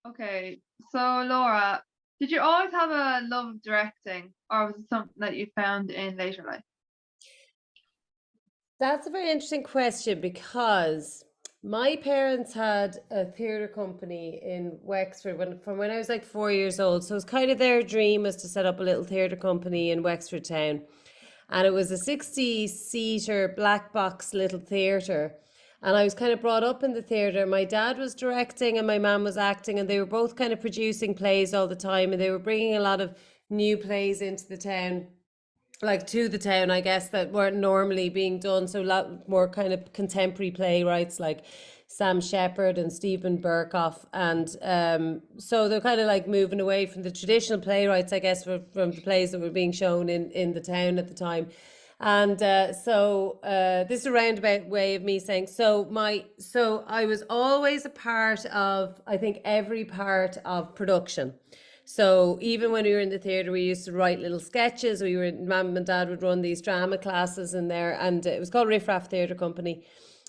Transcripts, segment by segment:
Okay, so Laura, did you always have a love of directing, or was it something that you found in later life? That's a very interesting question because my parents had a theatre company in Wexford from when I was like 4 years old. So it was kind of their dream was to set up a little theatre company in Wexford town. And it was a 60-seater black box little theatre. And I was kind of brought up in the theatre. My dad was directing and my mum was acting, and they were both kind of producing plays all the time. And they were bringing a lot of new plays into the town, like to the town, I guess, that weren't normally being done. So a lot more kind of contemporary playwrights like Sam Shepard and Stephen Burkoff. And so they're kind of like moving away from the traditional playwrights, I guess, from the plays that were being shown in the town at the time. And this is a roundabout way of me saying, so I was always a part of, I think, every part of production. So even when we were in the theatre, we used to write little sketches. Mum and Dad would run these drama classes in there, and it was called Riff Raff Theatre Company.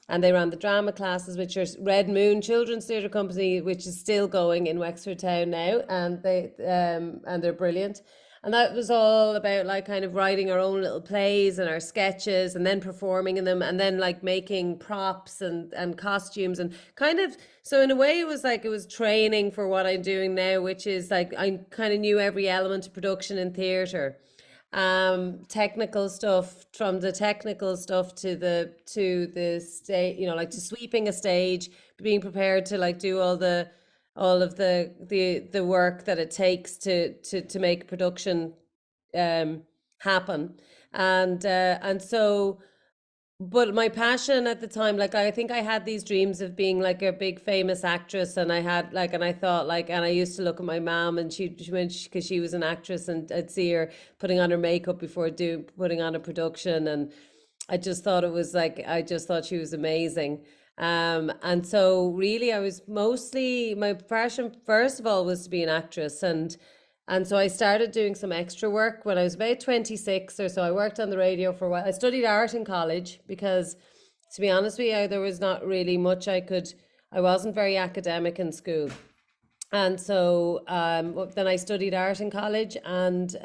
And they ran the drama classes, which are Red Moon Children's Theatre Company, which is still going in Wexford Town now, and they're brilliant. And that was all about like kind of writing our own little plays and our sketches and then performing in them and then like making props and costumes and kind of, so in a way it was like it was training for what I'm doing now, which is like I kind of knew every element of production in theatre. Technical stuff, from the technical stuff to the stage, like to sweeping a stage, being prepared to like do all of the work that it takes to make production happen. And so, but my passion at the time, like I think I had these dreams of being like a big famous actress, and I had like, and I thought like, and I used to look at my mom, and she went because she was an actress, and I'd see her putting on her makeup before putting on a production, and I just thought it was like, I just thought she was amazing. And so really I was mostly, my passion first of all was to be an actress, and so I started doing some extra work when I was about 26 or so. I worked on the radio for a while. I studied art in college because, to be honest with you, there was not really much I wasn't very academic in school. And so then I studied art in college, and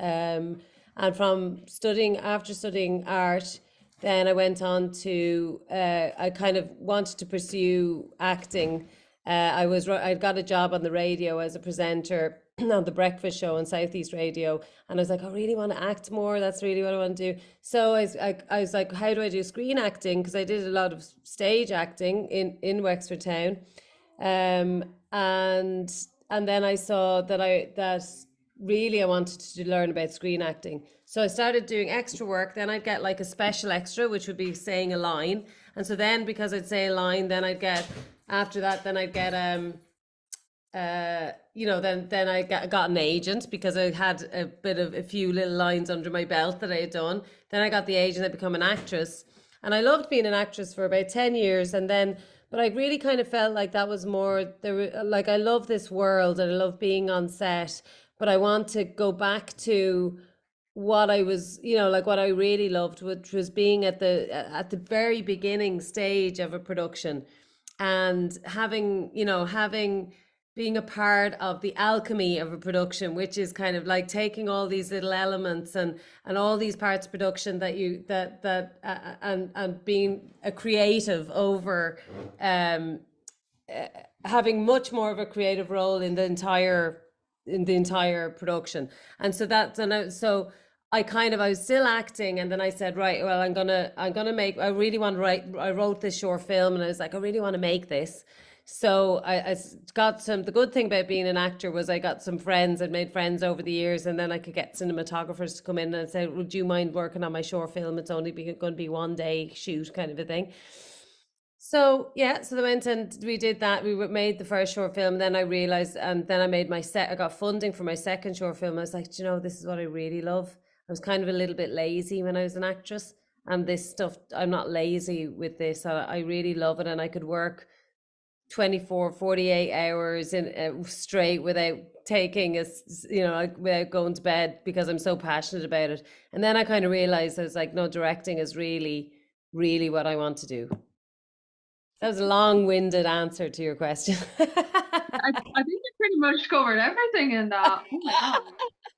after studying art, then I went on to, I kind of wanted to pursue acting. I got a job on the radio as a presenter on the breakfast show on Southeast Radio, and I was like, I really want to act more. That's really what I want to do. So I was like, how do I do screen acting? Because I did a lot of stage acting in Wexford Town, and then I saw that really I wanted to learn about screen acting. So I started doing extra work. Then I'd get like a special extra, which would be saying a line. And so then because I'd say a line, then I'd get, after that, then I'd get then I got an agent because I had a few little lines under my belt that I had done. Then I got the agent, I become an actress. And I loved being an actress for about 10 years. And then, but I really kind of felt like that was more, like I love this world and I love being on set, but I want to go back to what I was, like what I really loved, which was being at the very beginning stage of a production, and having being a part of the alchemy of a production, which is kind of like taking all these little elements and all these parts of production and being a creative over having much more of a creative role in the entire production. And so I was still acting, and then I said, right, well, I really want to write. I wrote this short film, and I was like, I really want to make this. So I got the good thing about being an actor was I got some friends. I'd made friends over the years, and then I could get cinematographers to come in and say, would you mind working on my short film? It's only going to be one day shoot kind of a thing. So yeah, so they went and we did that. We made the first short film. Then I realized, and then I got funding for my second short film. I was like, this is what I really love. I was kind of a little bit lazy when I was an actress, and this stuff, I'm not lazy with this. I really love it, and I could work 24, 48 hours in straight without without going to bed because I'm so passionate about it. And then I kind of realized I was like, no, directing is really, really what I want to do. That was a long-winded answer to your question. I think you pretty much covered everything in that. Oh my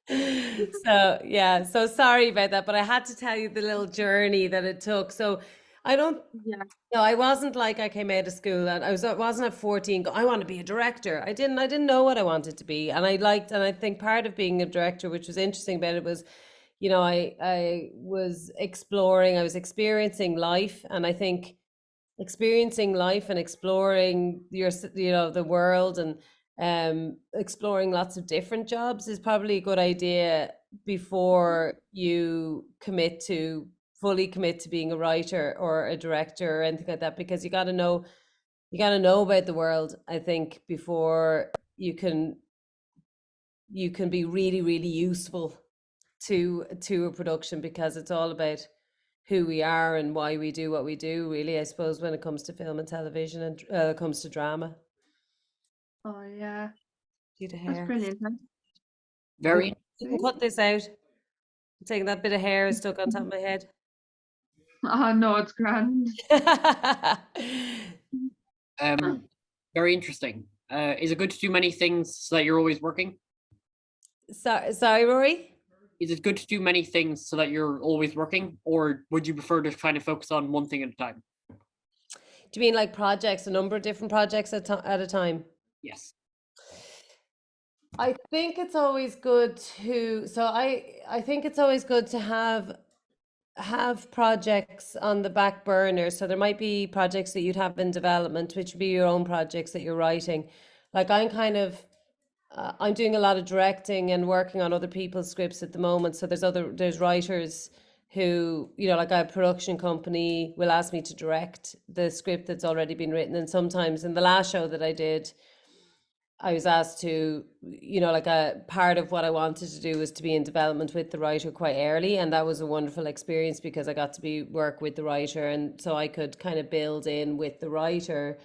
God. So yeah, so sorry about that, but I had to tell you the little journey that it took. So I don't Yeah. no, I wasn't like I came out of school and I wasn't at 14 I want to be a director. I didn't know what I wanted to be. And I think part of being a director, which was interesting about it was, I was exploring, I was experiencing life, and I think experiencing life and exploring the world, and exploring lots of different jobs is probably a good idea before you fully commit to being a writer or a director or anything like that, because you got to know about the world, I think, before you can be really, really useful to a production, because it's all about who we are and why we do what we do, really, I suppose, when it comes to film and television, and it comes to drama. Oh yeah. See the That's hair. brilliant. You can, Very you can cut this out. I'm taking that bit of hair is stuck on top of my head. Oh no, it's grand. very interesting. Is it good to do many things so that you're always working? Sorry, Rory? Is it good to do many things so that you're always working, or would you prefer to kind of focus on one thing at a time? Do you mean like projects, a number of different projects at a time? Yes. I think it's always good to, so I think it's always good to have projects on the back burner. So there might be projects that you'd have in development, which would be your own projects that you're writing. Like I'm doing a lot of directing and working on other people's scripts at the moment. So there's writers who, like a production company will ask me to direct the script that's already been written. And sometimes in the last show that I did, I was asked to, like a part of what I wanted to do was to be in development with the writer quite early. And that was a wonderful experience because I got to work with the writer. And so I could kind of build in with the writer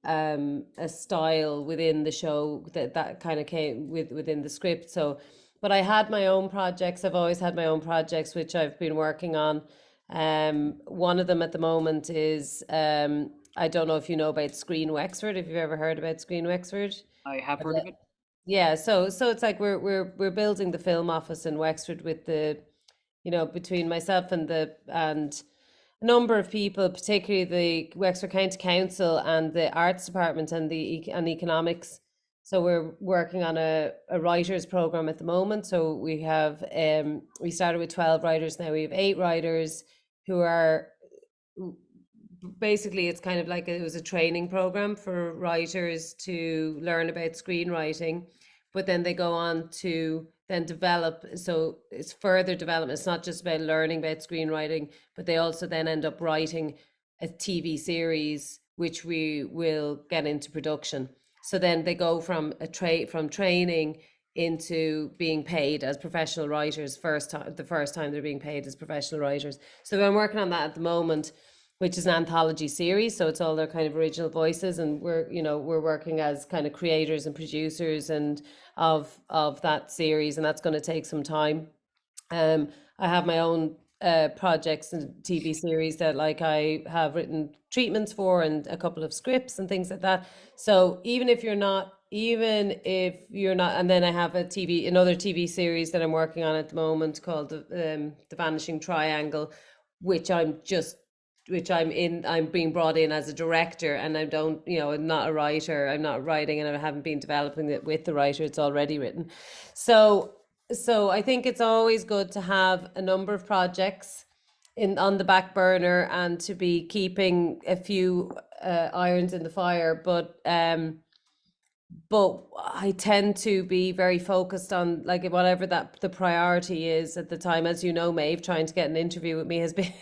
a style within the show that kind of came within the script. So, but I had my own projects. I've always had my own projects, which I've been working on. One of them at the moment is, I don't know if you know about Screen Wexford, if you've ever heard about Screen Wexford. I have heard of it. Yeah, so it's like we're building the film office in Wexford with between myself and a number of people, particularly the Wexford County Council and the Arts Department and economics. So we're working on a writers program at the moment. So we started with 12 writers, now we have 8 writers who are basically, it's kind of like it was a training program for writers to learn about screenwriting, but then they go on to then develop. So it's further development. It's not just about learning about screenwriting, but they also then end up writing a TV series, which we will get into production. So then they go from training into being paid as professional writers. The first time they're being paid as professional writers. So I'm working on that at the moment, which is an anthology series. So it's all their kind of original voices, and we're working as kind of creators and producers and of that series, and that's going to take some time. I have my own projects and TV series that I have written treatments for, and a couple of scripts and things like that. So even if you're not, and then I have another TV series that I'm working on at the moment called the Vanishing Triangle, which I'm being brought in as a director, and I don't, I'm not a writer, I'm not writing, and I haven't been developing it with the writer, it's already written. So I think it's always good to have a number of projects on the back burner and to be keeping a few irons in the fire, but I tend to be very focused on whatever the priority is at the time. As you know, Méabh, trying to get an interview with me has been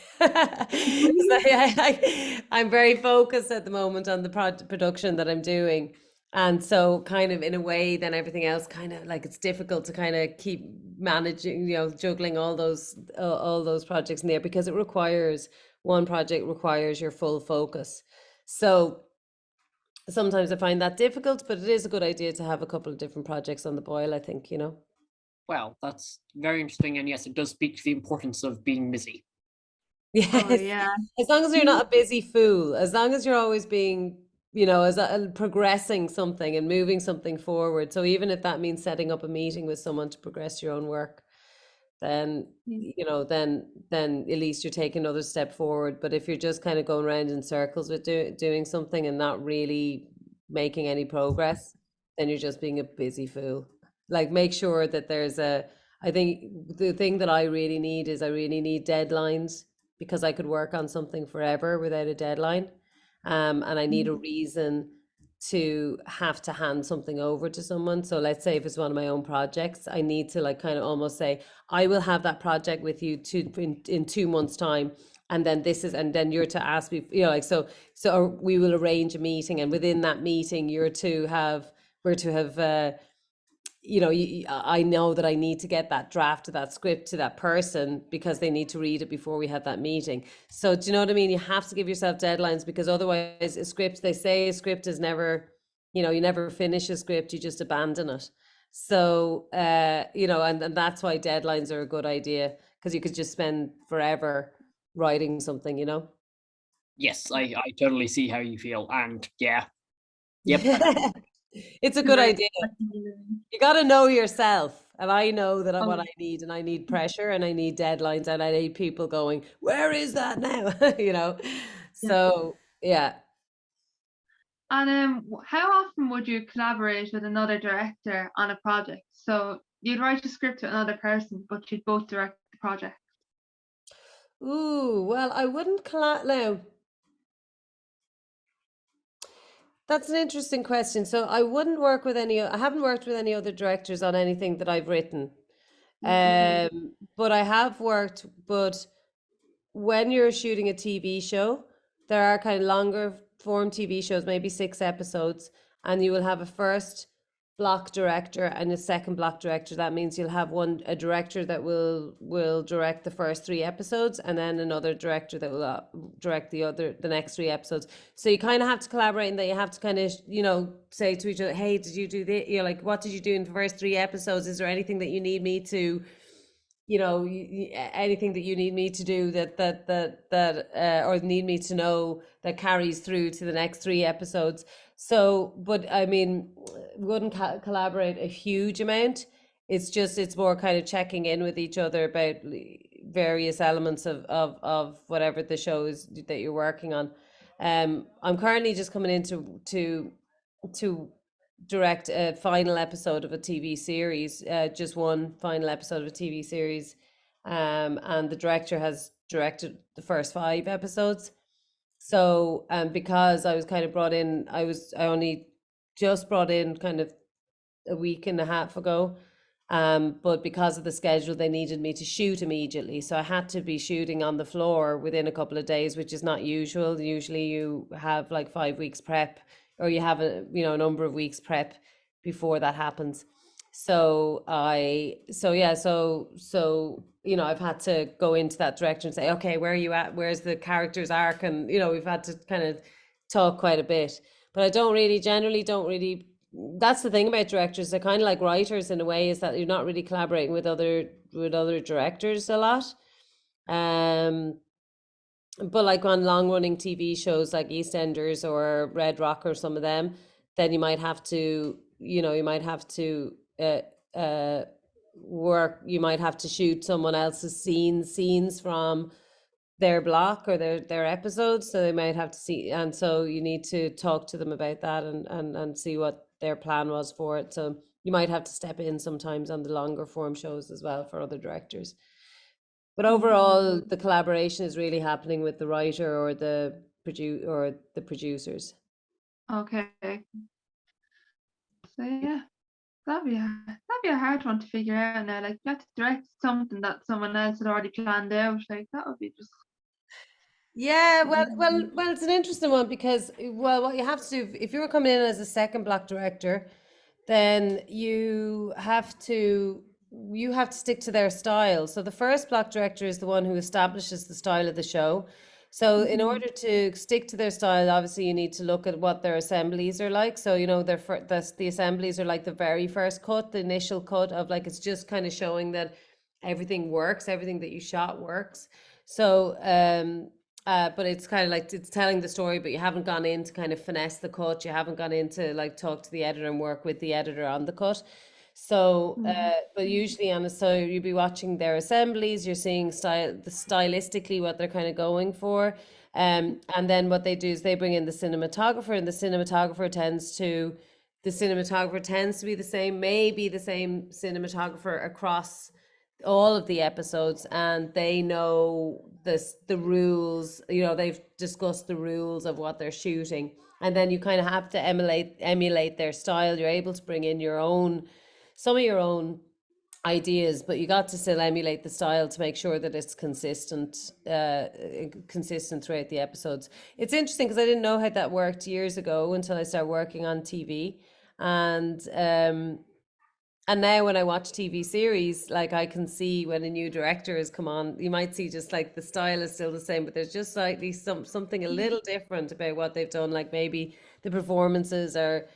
I'm very focused at the moment on the production that I'm doing. And so kind of in a way, then everything else kind of it's difficult to kind of keep managing, juggling all those projects in there, because one project requires your full focus. So sometimes I find that difficult, but it is a good idea to have a couple of different projects on the boil, I think, Well, that's very interesting. And yes, it does speak to the importance of being busy. Yes. Oh yeah. As long as you're not a busy fool, as long as you're always being you know, as progressing something and moving something forward. So even if that means setting up a meeting with someone to progress your own work, then you know, then at least you're taking another step forward. But if you're just kind of going around in circles with doing something and not really making any progress, then you're just being a busy fool. Like, make sure that there's a, I think the thing that I really need is I really need deadlines, because I could work on something forever without a deadline. And I need a reason to have to hand something over to someone. So let's say if it's one of my own projects, I need to like kind of almost say, I will have that project with you in 2 months' time. And then this is, and then you're to ask me, you know, like, so we will arrange a meeting, and within that meeting, we're to have, you know, I know that I need to get that draft of that script to that person because they need to read it before we have that meeting. So do you know what I mean? You have to give yourself deadlines, because otherwise a script, they say a script is never, you know, you never finish a script, you just abandon it. So, you know, and that's why deadlines are a good idea, because you could just spend forever writing something, you know? Yes, I totally see how you feel. And yeah, yep. It's a good idea. You got to know yourself. And I know that what I need, and I need pressure, and I need deadlines, and I need people going, where is that now? You know? So, yeah. And how often would you collaborate with another director on a project? So you'd write a script with another person, but you'd both direct the project. Ooh, well, I wouldn't now. That's an interesting question. So I wouldn't work with I haven't worked with any other directors on anything that I've written. But I have worked, but when you're shooting a TV show, there are kind of longer form TV shows, maybe 6 episodes, and you will have a first block director and a second block director. That means you'll have a director that will direct the first 3 episodes, and then another director that will direct the next 3 episodes. So you kind of have to collaborate, and that you have to kind of, you know, say to each other, hey, did you do this? You're like, what did you do in the first 3 episodes? Is there anything that you need me to, you know, anything that you need me to do that or need me to know that carries through to the next 3 episodes. So, but I mean, wouldn't collaborate a huge amount. It's more kind of checking in with each other about various elements of whatever the show is that you're working on. I'm currently just coming in to direct a final episode of a TV series, just one final episode of a TV series. And the director has directed the first 5 episodes. So, because I was kind of brought in, I only just brought in kind of a week and a half ago. But because of the schedule, they needed me to shoot immediately. So I had to be shooting on the floor within a couple of days, which is not usual. Usually you have like 5 weeks prep, or you have a number of weeks prep before that happens. So you know, I've had to go into that direction and say, okay, where are you at? Where's the character's arc? And, you know, we've had to kind of talk quite a bit. But I generally don't really, that's the thing about directors. They're kind of like writers in a way, is that you're not really collaborating with other directors a lot. But like on long running TV shows like EastEnders or Red Rock or some of them, then you might have to, you know, work, you might have to shoot someone else's scenes from their block or their episodes. So they might have to see, and so you need to talk to them about that and see what their plan was for it. So you might have to step in sometimes on the longer form shows as well for other directors. But overall, the collaboration is really happening with the writer or the producers. Okay. So yeah, that'd be a hard one to figure out now. Like, you have to direct something that someone else had already planned out. Like, that would be just. Yeah, well, it's an interesting one, because, well, what you have to do if you're coming in as a second block director, then you have to stick to their style. So the first block director is the one who establishes the style of the show. So in order to stick to their style, obviously you need to look at what their assemblies are like. So, you know, the assemblies are like the very first cut, the initial cut of, like, it's just kind of showing that everything works, everything that you shot works. So but it's kind of like it's telling the story, but you haven't gone in to kind of finesse the cut. You haven't gone in to like talk to the editor and work with the editor on the cut. So, but usually so you'll be watching their assemblies. You're seeing stylistically what they're kind of going for, and then what they do is they bring in the cinematographer, and the cinematographer tends to be the same, maybe the same cinematographer across all of the episodes, and they know the rules, they've discussed the rules of what they're shooting, and then you kind of have to emulate their style. You're able to bring in some of your own ideas, but you got to still emulate the style to make sure that it's consistent throughout the episodes. It's interesting because I didn't know how that worked years ago until I started working on TV, and now when I watch TV series, like I can see when a new director has come on, you might see just like the style is still the same, but there's just slightly something a little different about what they've done. Like maybe the performances are,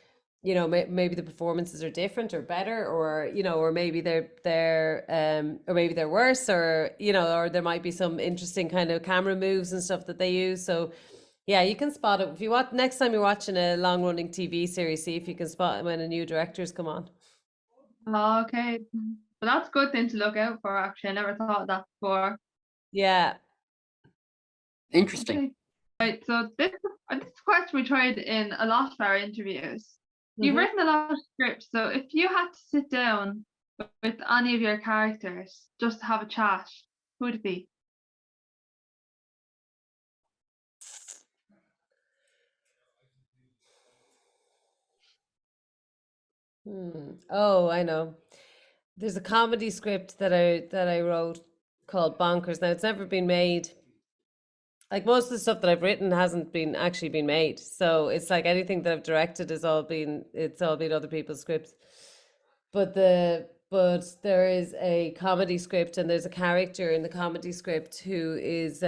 maybe the performances are different or better, or or maybe or maybe they're worse, or or there might be some interesting kind of camera moves and stuff that they use. So yeah, you can spot it if you watch. Next time you're watching a long-running TV series, see if you can spot it when a new director's come on. Oh, okay. But that's a good thing to look out for, actually. I never thought of that before. Yeah. Interesting. Okay. Right, so this question we tried in a lot of our interviews. You've written a lot of scripts, so if you had to sit down with any of your characters just to have a chat, who would it be? Oh, I know. There's a comedy script that I wrote called Bonkers. Now it's never been made. Like most of the stuff that I've written hasn't been actually been made. So it's like anything that I've directed it's all been other people's scripts. But there is a comedy script, and there's a character in the comedy script who is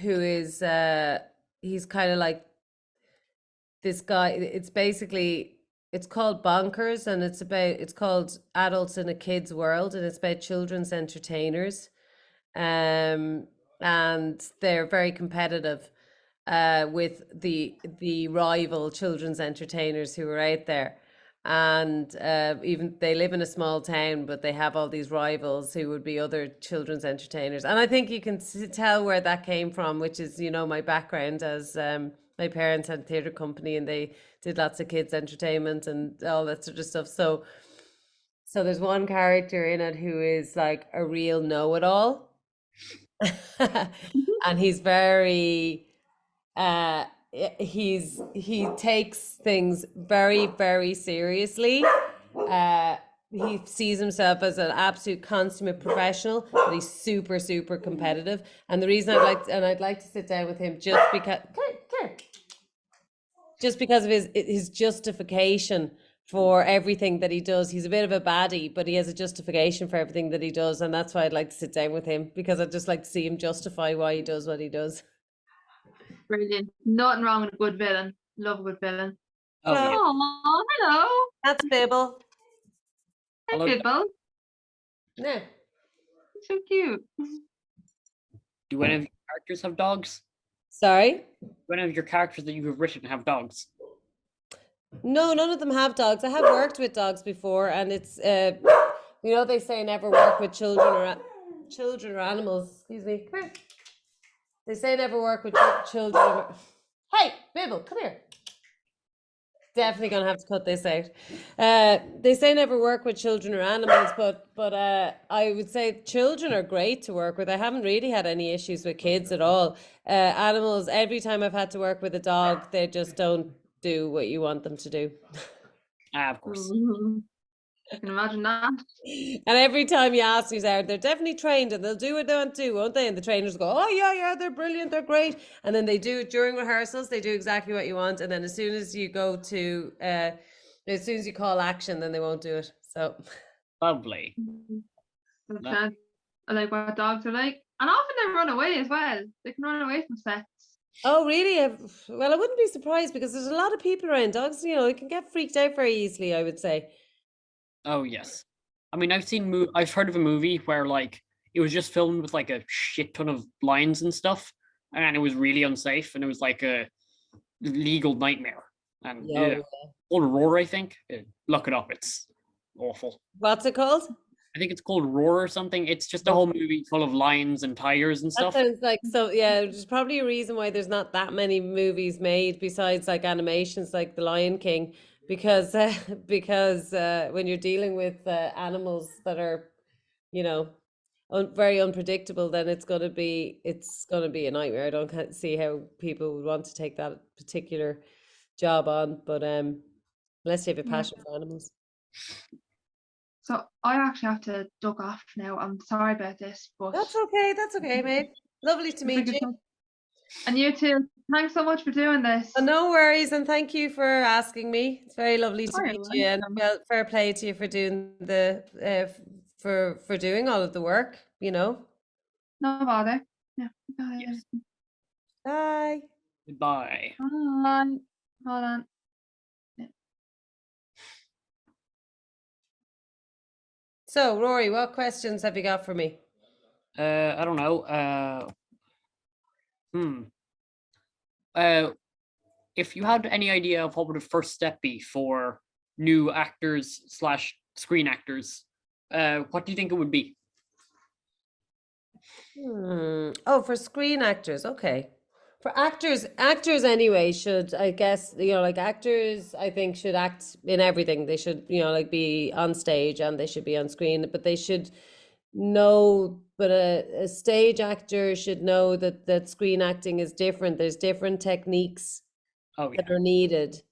he's kind of like this guy. It's called Bonkers, and it's called Adults in a Kid's World, and it's about children's entertainers. And they're very competitive with the rival children's entertainers who are out there. And even they live in a small town, but they have all these rivals who would be other children's entertainers. And I think you can tell where that came from, which is, my background as my parents had a theatre company, and they did lots of kids entertainment and all that sort of stuff. So there's one character in it who is like a real know-it-all. And he's very he takes things very, very seriously. He sees himself as an absolute consummate professional, but he's super, super competitive. And the reason I'd like to sit down with him just because of his justification for everything that he does. He's a bit of a baddie, but he has a justification for everything that he does, and that's why I'd like to sit down with him, because I'd just like to see him justify why he does what he does. Brilliant. Nothing wrong with a good villain. Love a good villain. Oh, yeah. Oh, hello. That's Bibble. Hi, Hello. Bibble. No. So cute. Do any of your characters have dogs? Sorry? Do any of your characters that you have written have dogs? No, none of them have dogs. I have worked with dogs before, and it's they say never work with children or animals. Excuse me. Come here. They say never work with children. Hey, Bibble, come here. Definitely gonna have to cut this out. They say never work with children or animals, but I would say children are great to work with. I haven't really had any issues with kids at all. Animals, every time I've had to work with a dog, they just don't do what you want them to do. Of course. I can imagine that. And every time you ask these out, they're definitely trained and they'll do what they want to do, won't they? And the trainers go, oh yeah, they're brilliant, they're great. And then they do it during rehearsals, they do exactly what you want. And then as soon as you call action, then they won't do it. So Lovely. I like what dogs are like. And often they run away as well. They can run away from sets. Oh, really? Well, I wouldn't be surprised, because there's a lot of people around. Dogs, they can get freaked out very easily, I would say. Oh, yes. I mean, I've heard of a movie where, like, it was just filmed with like a shit ton of lines and stuff, and it was really unsafe, and it was like a legal nightmare. And Yeah. called Roar, I think. Look it up. It's awful. What's it called? I think it's called Roar or something. It's just a whole movie full of lions and tigers and That stuff. sounds like so. Yeah, there's probably a reason why there's not that many movies made besides like animations like The Lion King, because when you're dealing with animals that are, you know, very unpredictable, then it's gonna be a nightmare. I don't see how people would want to take that particular job on, but unless you have a Yeah. passion for animals. So I actually have to duck off now. I'm sorry about this, but That's okay, mate. Lovely to meet you. And you too. Thanks so much for doing this. Oh, no worries, and thank you for asking me. It's very lovely to meet you, and fair play to you for doing for doing all of the work. You know. No bother. Yeah. Yes. Bye. Goodbye. Hold on. So, Rory, what questions have you got for me? I don't know. If you had any idea of what would the first step be for new actors / screen actors, what do you think it would be? Oh, for screen actors, okay. For actors anyway should, I guess, like actors, I think should act in everything. They should, like be on stage and they should be on screen, but they should know, but a stage actor should know that screen acting is different. There's different techniques that are needed.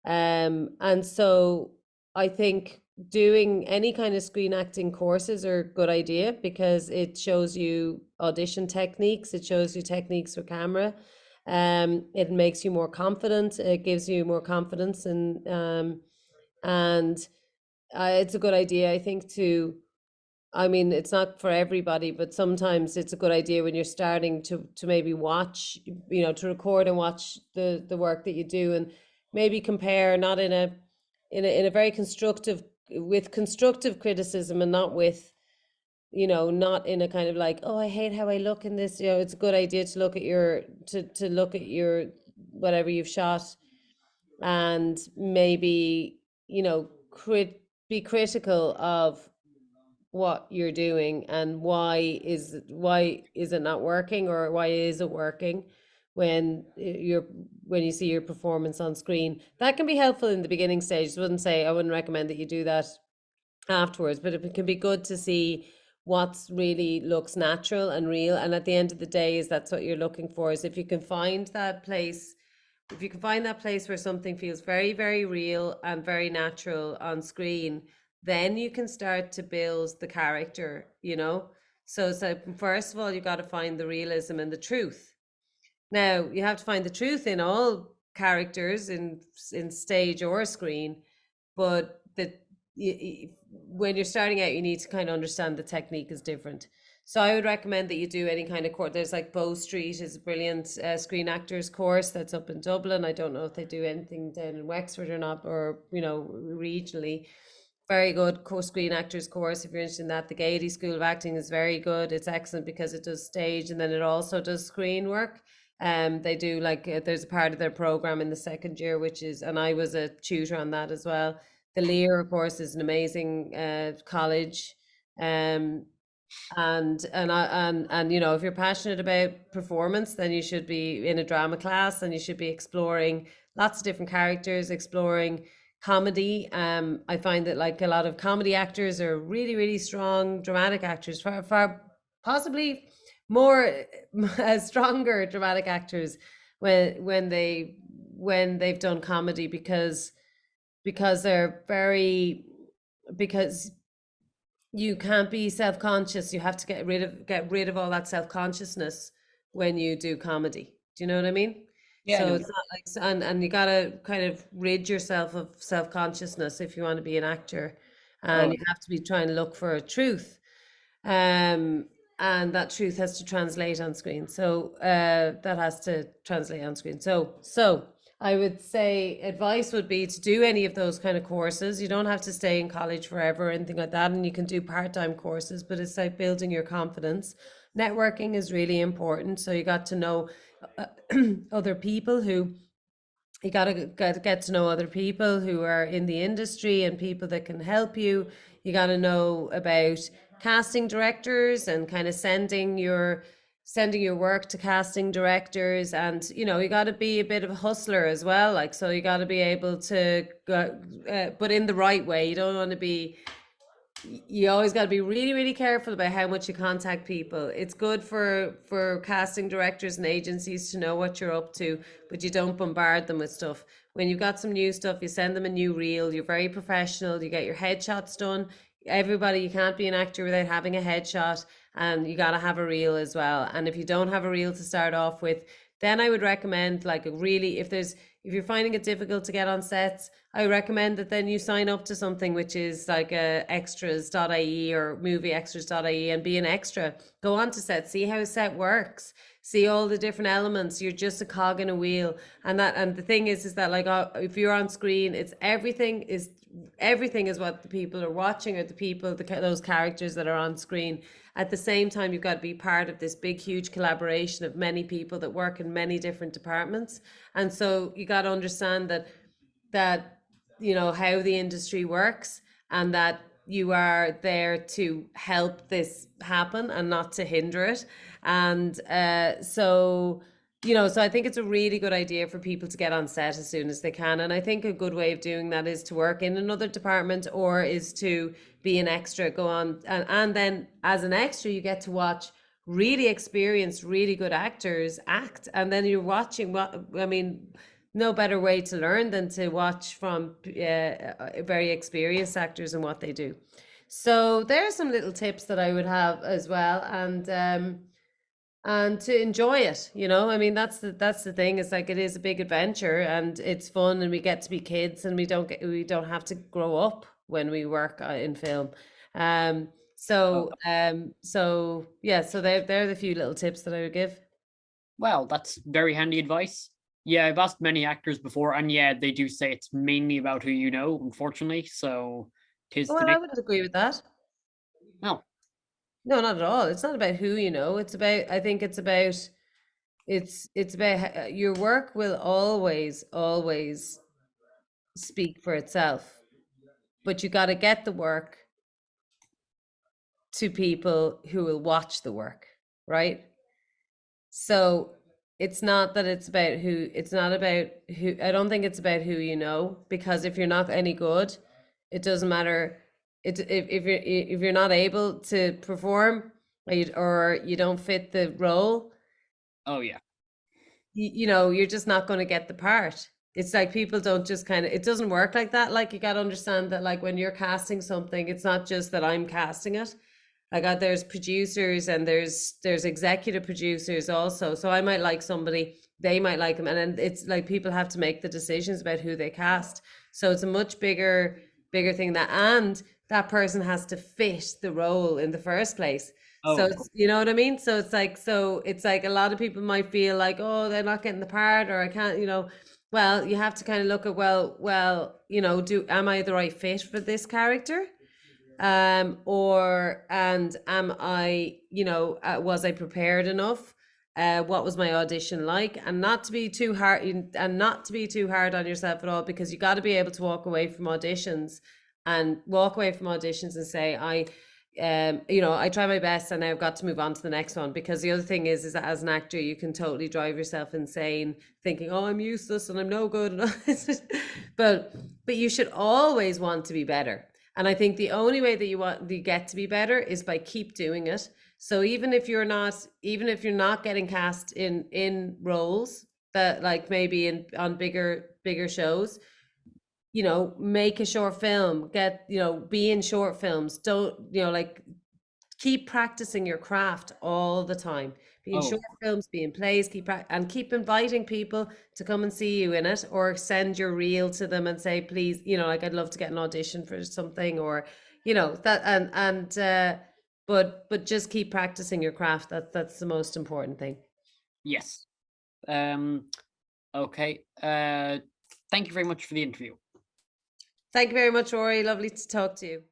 And so I think doing any kind of screen acting courses are a good idea because it shows you audition techniques, it shows you techniques for camera. It makes you more confident, it gives you more confidence, and it's a good idea, I think, I mean, it's not for everybody, but sometimes it's a good idea when you're starting to maybe watch, to record and watch the work that you do, and maybe compare, not in a very constructive, with constructive criticism, and not with, not in a kind of like, oh, I hate how I look in this. It's a good idea to look at your whatever you've shot, and maybe, be critical of what you're doing and why is it not working, or why is it working when you see your performance on screen. That can be helpful in the beginning stage. I wouldn't recommend that you do that afterwards, but it can be good to see what's really looks natural and real. And at the end of the day, that's what you're looking for, is if you can find that place where something feels very, very real and very natural on screen, then you can start to build the character, So first of all, you got to find the realism and the truth. Now, you have to find the truth in all characters in stage or screen, but when you're starting out, you need to kind of understand the technique is different. So I would recommend that you do any kind of course. There's like Bow Street is a brilliant screen actors course that's up in Dublin. I don't know if they do anything down in Wexford or not, or, regionally. Very good screen actors course if you're interested in that. The Gaiety School of Acting is very good. It's excellent because it does stage and then it also does screen work. They do there's a part of their program in the second year, and I was a tutor on that as well. The Lear, of course, is an amazing college. And if you're passionate about performance, then you should be in a drama class and you should be exploring lots of different characters, exploring comedy. I find that a lot of comedy actors are really, really strong dramatic actors, far possibly more stronger dramatic actors when they've done comedy, because you can't be self-conscious. You have to get rid of all that self-consciousness when you do comedy. Do you know what I mean? Yeah. So it's not and you gotta kind of rid yourself of self-consciousness if you want to be an actor, and you have to be trying to look for a truth, and that truth has to translate on screen. So that has to translate on screen. So I would say advice would be to do any of those kind of courses. You don't have to stay in college forever or anything like that, and you can do part-time courses, but it's like building your confidence. Networking is really important, so you got to know other people who you got to get to know other people who are in the industry and people that can help you. You got to know about casting directors and kind of sending your work to casting directors, and you know, you got to be a bit of a hustler as well, like, so you got to be able to go, but in the right way. You don't want to be, you always got to be really, really careful about how much you contact people. It's good for casting directors and agencies to know what you're up to, but you don't bombard them with stuff. When you've got some new stuff, you send them a new reel. You're very professional. You get your headshots done. Everybody, you can't be an actor without having a headshot, and you got to have a reel as well. And if you don't have a reel to start off with, then I would recommend, like, a really, if you're finding it difficult to get on sets, I recommend that then you sign up to something which is like a extras.ie or movieextras.ie and be an extra. Go on to set, see how a set works, see all the different elements. You're just a cog in a wheel. And the thing is that, like, if you're on screen, it's everything is what the people are watching, or the people, those characters that are on screen. At the same time, you've got to be part of this big, huge collaboration of many people that work in many different departments. And so you got to understand that you know how the industry works, and that you are there to help this happen and not to hinder it. And so you know, so I think it's a really good idea for people to get on set as soon as they can. And I think a good way of doing that is to work in another department, or is to be an extra, go on. And then as an extra, you get to watch really experienced, really good actors act. And then you're watching no better way to learn than to watch from very experienced actors and what they do. So there are some little tips that I would have as well. And to enjoy it, you know, I mean, that's the thing. It's like, it is a big adventure and it's fun, and we get to be kids, and we don't have to grow up when we work in film. So yeah, so they're the few little tips that I would give. Well, that's very handy advice. Yeah, I've asked many actors before, and yeah, they do say it's mainly about who you know, unfortunately. So Well, I wouldn't agree with that. No. No, not at all. It's not about who you know. It's about, I think it's about your work will always speak for itself, but you got to get the work to people who will watch the work, right? So it's not that it's about who, it's not about who, I don't think it's about who you know, because if you're not any good, it doesn't matter. If you're not able to perform, or you don't fit the role, oh yeah, you know, you're just not going to get the part. It's like, people don't just kind of, it doesn't work like that. Like, you got to understand that, like, when you're casting something, it's not just that I'm casting it. Like, there's producers and there's executive producers also. So I might like somebody, they might like them, and then it's like, people have to make the decisions about who they cast. So it's a much bigger thing, and that person has to fit the role in the first place. So it's, you know what I mean? So it's like a lot of people might feel like, oh, they're not getting the part, or I can't, you know. Well, you have to kind of look at, well, you know, am I the right fit for this character? And am I, you know, was I prepared enough? What was my audition like? And not to be too hard, on yourself at all, because you got to be able to walk away from auditions and say, you know, I try my best and I've got to move on to the next one. Because the other thing is that as an actor, you can totally drive yourself insane thinking, oh, I'm useless and I'm no good. But you should always want to be better. And I think the only way that you get to be better is by keep doing it. So even if you're not getting cast in roles that, like, maybe on bigger shows, you know, make a short film, be in short films. Don't, you know, like, keep practicing your craft all the time. Be in short films, be in plays, keep inviting people to come and see you in it, or send your reel to them and say, please, you know, like, I'd love to get an audition for something, or, you know, that, but just keep practicing your craft. That's the most important thing. Yes. Okay. Thank you very much for the interview. Thank you very much, Rory. Lovely to talk to you.